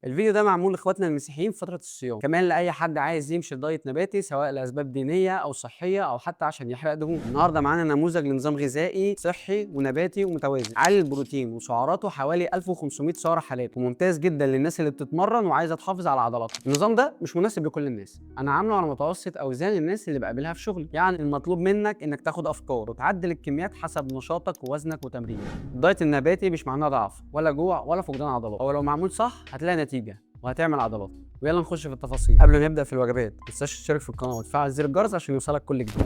الفيديو ده معمول لاخواتنا المسيحيين في فترة الصيام، كمان لأي حد عايز يمشي دايت نباتي سواء لأسباب دينية أو صحية أو حتى عشان يحرق دهون. النهارده معانا نموذج لنظام غذائي صحي ونباتي ومتوازن، عالي البروتين وسعراته حوالي 1500 سعر حراري، وممتاز جدا للناس اللي بتتمرن وعايزة تحافظ على عضلاتها. النظام ده مش مناسب لكل الناس، أنا عامله على متوسط أوزان الناس اللي بقابلها في شغلي، يعني المطلوب منك إنك تاخد أفكار وتعدل الكميات حسب نشاطك ووزنك وتمرينك. الدايت النباتي مش معناه ضعف ولا جوع ولا فقدان عضلات، هو لو معمول صح هتلاقي نتيجة وهتعمل عضلات. ويلا نخش في التفاصيل. قبل ما نبدا في الوجبات ما تنساش تشترك في القناه وتفعل زر الجرس عشان يوصلك كل جديد.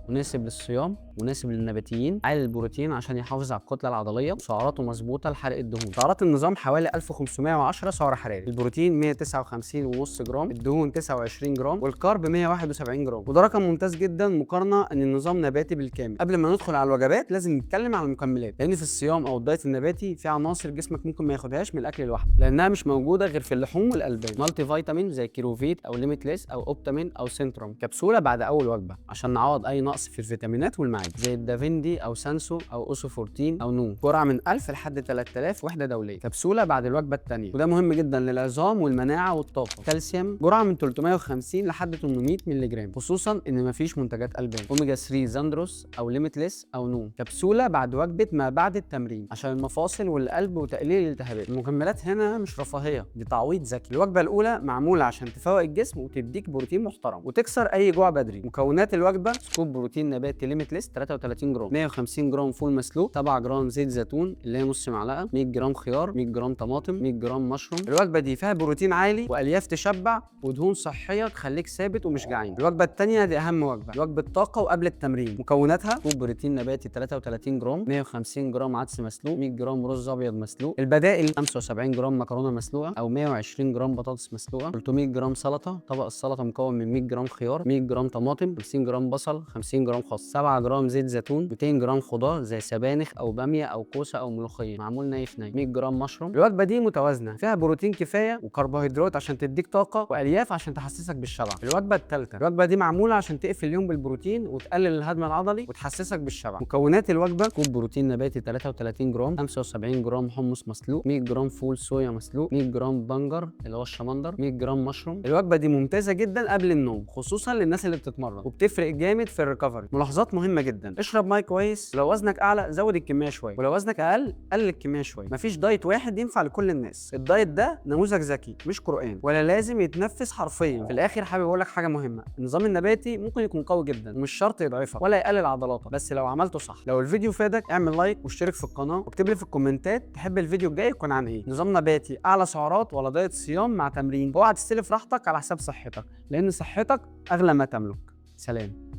مناسب للصيام، مناسب للنباتيين، عالي البروتين عشان يحافظ على الكتله العضليه، وسعراته مظبوطه لحرق الدهون. سعرات النظام حوالي 1510 سعر حراري، البروتين 159.5 جرام، الدهون 29 جرام، والكارب 171 جرام، وده رقم ممتاز جدا مقارنه ان النظام نباتي بالكامل. قبل ما ندخل على الوجبات لازم نتكلم عن المكملات، لان في الصيام او الدايت النباتي في عناصر جسمك ممكن ما ياخدهاش من الاكل لوحده، لانها مش موجوده غير في اللحوم والالبان. مالتي فيتامين زي كيروفيت او ليميتليس او اوبتامين او سنتروم، كبسوله بعد اول وجبه عشان نعوض اي نقص في الفيتامينات والمعادن، زي الدافندي او سانسو او اوسوفورتين او نون، جرعه من 1000 لحد 3000 وحده دوليه، كبسوله بعد الوجبه الثانيه، وده مهم جدا للعظام والمناعه والطاقه. كالسيوم جرعه من 350 لحد 800 مللي جرام، خصوصا ان مفيش منتجات البان. اوميجا 3 زاندروس او ليميتليس او نون، كبسوله بعد وجبه ما بعد التمرين عشان المفاصل والقلب وتقليل الالتهابات. المكملات هنا مش رفاهيه، دي تعويض ذكي. الوجبه الاولى معموله عشان تفوق الجسم وتديك بروتين محترم وتكسر اي جوع بدري. مكونات الوجبه: سكوب بروتين نباتي ليميتليس 33 جرام، 150 جرام فول مسلوق، 7 جرام زيت زيتون اللي هي نص معلقه، 100 جرام خيار، 100 جرام طماطم، 100 جرام مشروم. الوجبه دي فيها بروتين عالي والياف تشبع ودهون صحيه تخليك ثابت ومش جعان. الوجبه الثانيه دي اهم وجبه، وجبه طاقه وقبل التمرين. مكوناتها: سكوب بروتين نباتي 33 جرام، 150 جرام عدس مسلوق، 100 جرام رز ابيض مسلوق. البدائل: 75 جرام مكرونه مسلوقه او 120 جرام بطاطس مسلوقه، 300 جرام سلطه، طبق السلطه مكون من 100 جرام خيار، 100 جرام طماطم، 50 جرام بصل، 50 جرام خس، 7 جرام زيت زيتون، 200 جرام خضار زي سبانخ او باميه او كوسه او ملوخيه معمول ني في ني، 100 جرام مشروم. الوجبه دي متوازنه، فيها بروتين كفايه وكربوهيدرات عشان تديك طاقه والياف عشان تحسسك بالشبع. الوجبه الثالثه، الوجبه دي معموله عشان تقفل اليوم بالبروتين وتقلل الهضم العضلي وتحسسك بالشبع. مكونات الوجبه: كوب بروتين نباتي 33 جرام، 75 جرام حمص مسلوق، 100 جرام فول صويا مسلوق، 100 جرام بنجر اللي هو الشمندر، 100 جرام مشروم. الوجبه دي ممتازه جدا قبل النوم، خصوصا للناس اللي بتتمرن، وبتفرق جامد في الريكفري. ملاحظات مهمه جدا: اشرب ميه كويس، ولو وزنك اعلى زود الكميه شويه، ولو وزنك اقل قلل الكميه شويه. مفيش دايت واحد ينفع لكل الناس، الدايت ده نموذج ذكي مش قرآن ولا لازم يتنفذ حرفيا. في الاخر حابب اقول لك حاجه مهمه: النظام النباتي ممكن يكون قوي جدا ومش شرط يضعفك ولا يقلل عضلاتك، بس لو عملته صح. لو الفيديو فادك اعمل لايك واشترك في القناه واكتب لي في الكومنتات تحب الفيديو الجاي يكون عن ايه، نظام نباتي اعلى سعرات ولا دايت صيام مع تمرين. اوعى تستلف راحتك على حساب صحتك، لان صحتك اغلى ما تملك. سلام.